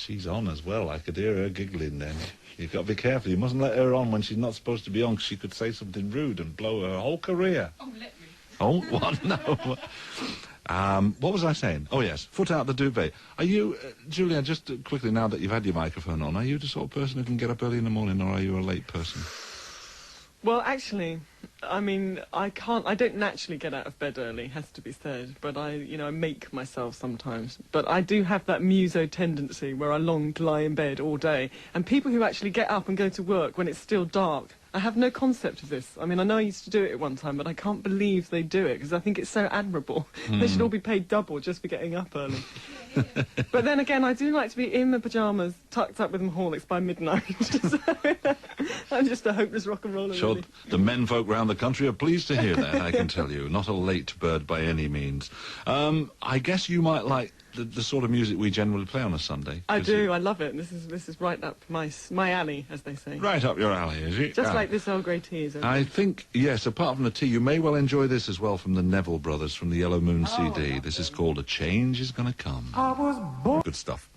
she's on as well. I could hear her giggling then. You've got to be careful. You mustn't let her on when she's not supposed to be on, 'cause she could say something rude and blow her whole career. Oh, let me. Oh, what? No. What was I saying? Oh, yes, foot out the duvet. Are you, Julia, just quickly, now that you've had your microphone on, are you the sort of person who can get up early in the morning, or are you a late person? Well, actually, I mean, I don't naturally get out of bed early, has to be said, but I make myself sometimes. But I do have that muso tendency where I long to lie in bed all day. And people who actually get up and go to work when it's still dark, I have no concept of this. I mean, I know I used to do it at one time, but I can't believe they do it, because I think it's so admirable. They should all be paid double just for getting up early. But then again, I do like to be in my pyjamas, tucked up with my Horlicks by midnight. So, I'm just a hopeless rock and roller, Sure, really. the menfolk round the country are pleased to hear that, I can tell you. Not a late bird by any means. I guess you might like the sort of music we generally play on a Sunday. I do, I love it. This is right up my alley, as they say. Right up your alley, is it? Just like this Earl Grey tea is. I think, yes, apart from the tea, you may well enjoy this as well from the Neville Brothers, from the Yellow Moon CD. This is called A Change Is Gonna Come. I was born. Good stuff.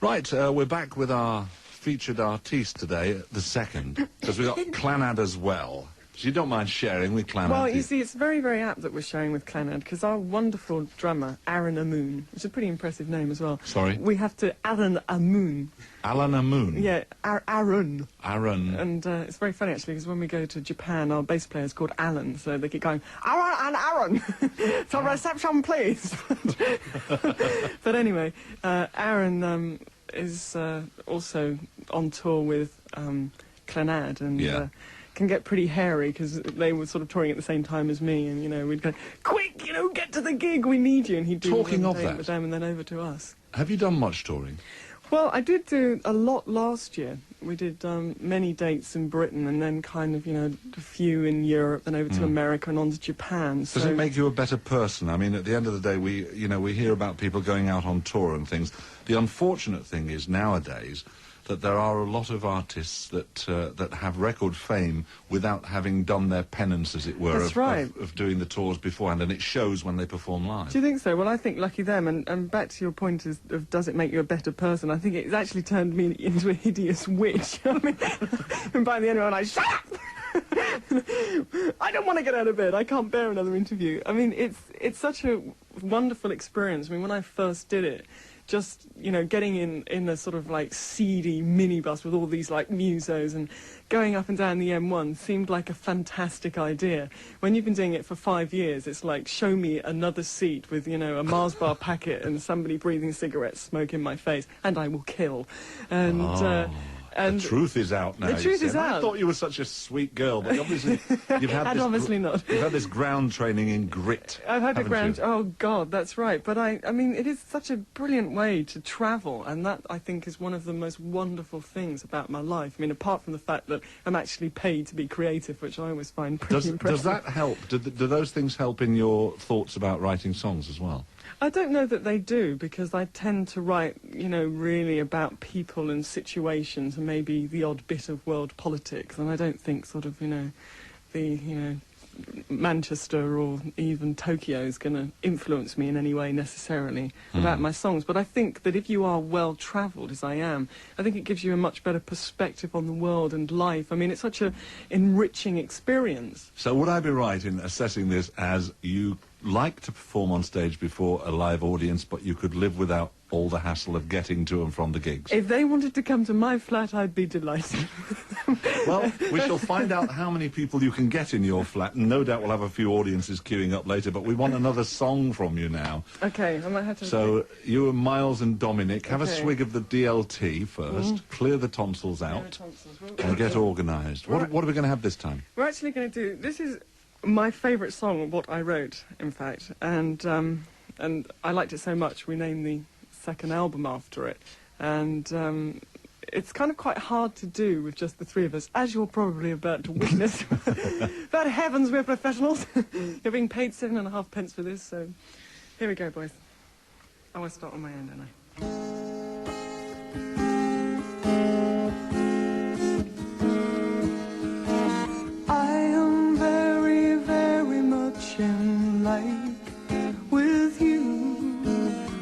Right, we're back with our featured artiste today, the second, because we've got Clannad as well. So you don't mind sharing with Clannad? Well, you see, it's very, very apt that we're sharing with Clannad, because our wonderful drummer, Aaron Amoon, which is a pretty impressive name as well. Sorry? We have to... Aaron Amoon. Alan Amoon? Yeah, Aaron. Aaron. And it's very funny, actually, because when we go to Japan, our bass player is called Alan, so they keep going, Aaron and Aaron! So reception, please! But anyway, Aaron is also on tour with Clannad, and... Yeah. Can get pretty hairy, because they were sort of touring at the same time as me, and, we'd go, quick, get to the gig, we need you, and he'd do Talking of date that. with them and then over to us. Have you done much touring? Well, I did do a lot last year. We did many dates in Britain, and then kind of, a few in Europe, then over to America and on to Japan. Does it make you a better person? I mean, at the end of the day, we hear about people going out on tour and things. The unfortunate thing is nowadays that there are a lot of artists that have record fame without having done their penance, as it were, That's right. of doing the tours beforehand, and it shows when they perform live. Do you think so? Well, I think lucky them, and back to your point of does it make you a better person, I think it's actually turned me into a hideous witch. I mean, and by the end of it, I'm like, shut up! I don't want to get out of bed. I can't bear another interview. I mean, it's such a wonderful experience. I mean, when I first did it, just, getting in a sort of, seedy minibus with all these, musos and going up and down the M1 seemed like a fantastic idea. When you've been doing it for 5 years, it's like, show me another seat with, a Mars bar packet and somebody breathing cigarette smoke in my face, and I will kill. And... And the truth is out now. The truth is out. I thought you were such a sweet girl, but obviously you've had this... obviously not. You've had this ground training in grit. I've had a ground... you? Oh, God, that's right. But I mean, it is such a brilliant way to travel, and that, I think, is one of the most wonderful things about my life. I mean, apart from the fact that I'm actually paid to be creative, which I always find pretty impressive. Does that help? Do those things help in your thoughts about writing songs as well? I don't know that they do, because I tend to write, really about people and situations and maybe the odd bit of world politics, and I don't think sort of, Manchester or even Tokyo is going to influence me in any way necessarily about my songs. But I think that if you are well-travelled, as I am, I think it gives you a much better perspective on the world and life. I mean, it's such an enriching experience. So would I be right in assessing this as you like to perform on stage before a live audience, but you could live without all the hassle of getting to and from the gigs? If they wanted to come to my flat, I'd be delighted. Well, we shall find out how many people you can get in your flat, and no doubt we'll have a few audiences queuing up later, but we want another song from you now. Okay, I might have to... So, you and Miles and Dominic, have a Okay. swig of the DLT first, clear the tonsils out, and get organised. What are we going to have this time? We're actually going to do... This is my favourite song, what I wrote, in fact, and I liked it so much we named the second album after it, and it's kind of quite hard to do with just the three of us, as you're probably about to witness. But heavens, we're professionals. You're being paid 7.5 pence for this, so here we go, boys. I want to start on my own, don't I? I am very, very much in like with you.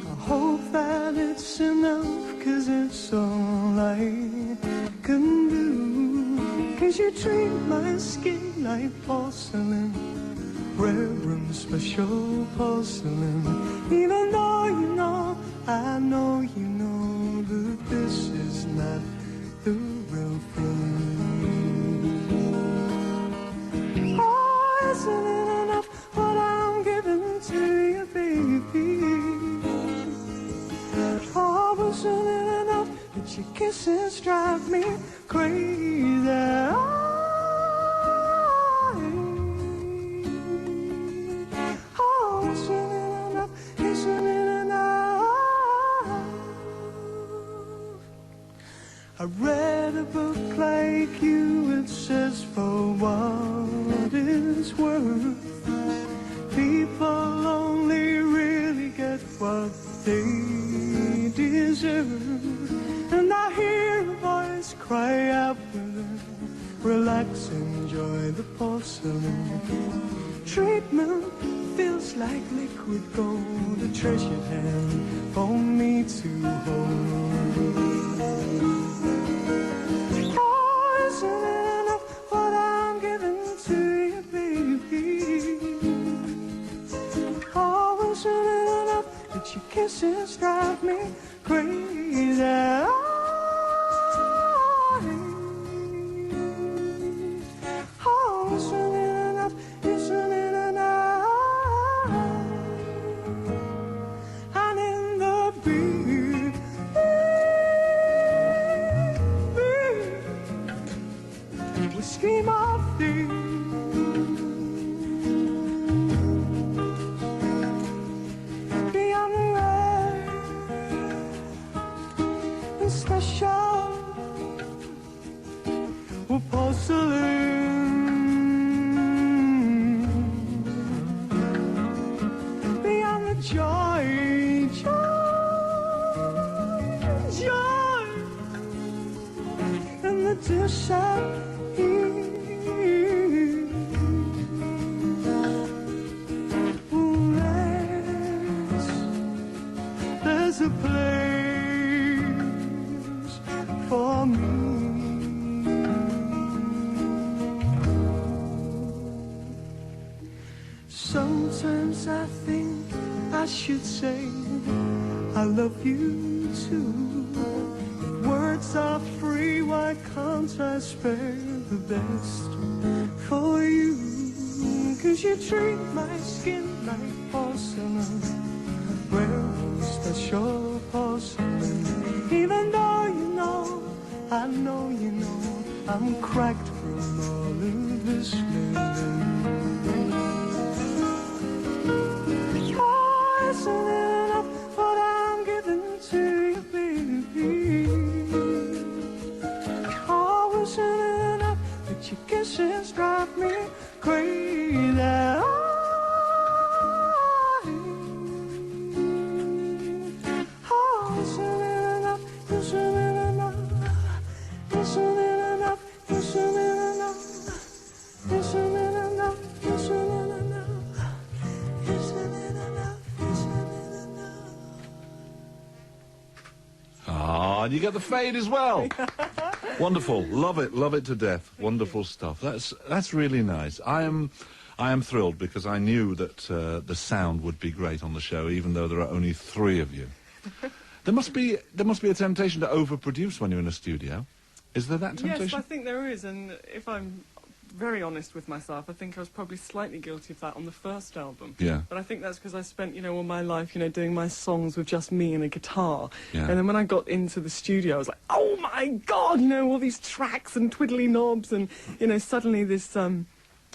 I hope that it's enough, 'cause it's all I can do. 'Cause you treat my skin like porcelain, rare and special porcelain. Even though you know, I know you know that this is not the real thing. Oh, isn't it enough what I'm giving to you, baby? Oh, wasn't it enough that your kisses drive me crazy? Oh, isn't it enough? Isn't it enough? I read a book like you, it says for what it's worth, people only really get what they deserve. And I hear a voice cry out within, relax, enjoy the porcelain. Treatment feels like liquid gold, a treasured hand for me to hold. Oh, isn't it enough what I'm giving to you, baby? Oh, isn't it enough that your kisses drive me crazy? Oh, isn't it enough? Isn't it enough? And in the beat, we scream of thee. Beyond the rare and special, we're porcelain. Beyond the joy, joy, and the disappear. There's a place for me. Sometimes I think I should say I love you too. If words are free, why can't I spare the best for you? 'Cause you treat my skin like porcelain, rare and special porcelain. Even though you know, I know you know, I'm cracked from all of this living. Oh, isn't it enough what I'm giving to you, baby? Oh, isn't it enough that your kisses drive me crazy? Oh, isn't it enough? Isn't it enough? Isn't it enough? Isn't it enough? Isn't it enough? Isn't it enough? Isn't it enough? Isn't it enough? Ah, and you get the fade as well. Wonderful, love it to death. Wonderful stuff. That's really nice. I am thrilled because I knew that the sound would be great on the show, even though there are only 3 of you. There must be a temptation to overproduce when you're in a studio. Is there that temptation? Yes, I think there is, and if I'm very honest with myself, I think I was probably slightly guilty of that on the first album. Yeah. But I think that's because I spent, all my life, doing my songs with just me and a guitar. Yeah. And then when I got into the studio, I was like, oh my God, all these tracks and twiddly knobs and, suddenly this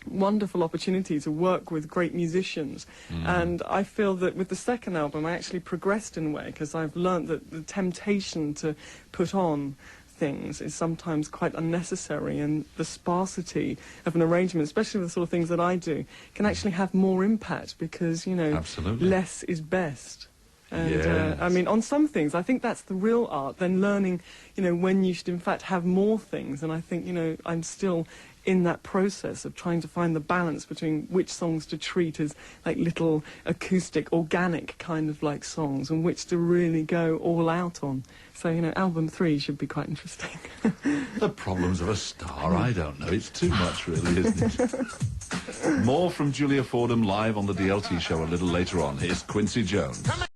wonderful opportunity to work with great musicians. And I feel that with the second album, I actually progressed in a way because I've learnt that the temptation to put on things is sometimes quite unnecessary, and the sparsity of an arrangement, especially with the sort of things that I do, can actually have more impact because, Absolutely. less is best. And, Yes. I mean, on some things, I think that's the real art, then learning, when you should in fact have more things. And I think, I'm still in that process of trying to find the balance between which songs to treat as like little acoustic, organic kind of like songs, and which to really go all out on. So, you know, album 3 should be quite interesting. The problems of a star, I don't know. It's too much, really, isn't it? More from Julia Fordham live on the DLT show a little later on. Here's Quincy Jones.